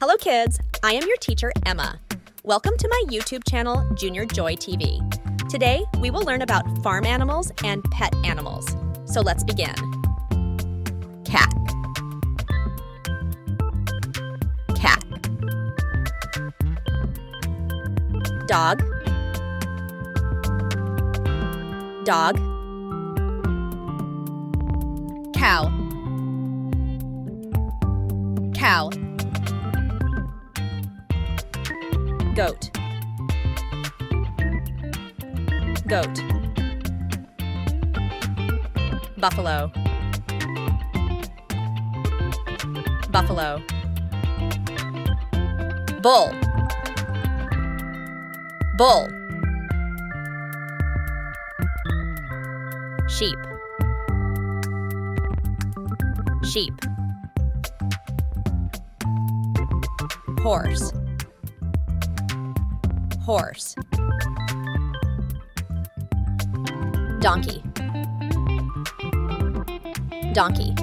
Hello kids, I am your teacher Emma. Welcome to my YouTube channel, Junior Joy TV. Today, we will learn about farm animals and pet animals. So let's begin. Cat. Cat. Dog. Dog. Cow. Cow. Goat. Goat. Buffalo. Buffalo. Bull. Bull. Sheep. Sheep. Horse. Horse. Donkey. Donkey.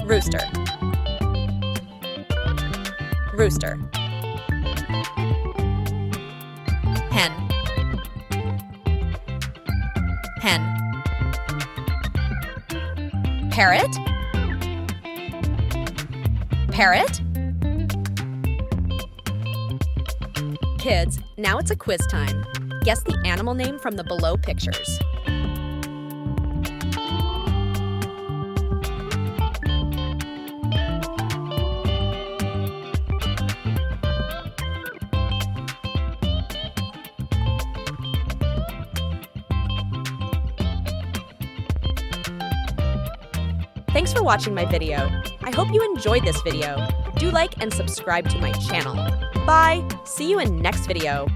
Rooster. Rooster. Hen. Hen. Parrot. Parrot. Kids, now it's a quiz time. Guess the animal name from the below pictures. Thanks for watching my video. I hope you enjoyed this video. Do like and subscribe to my channel. Bye! See you in next video.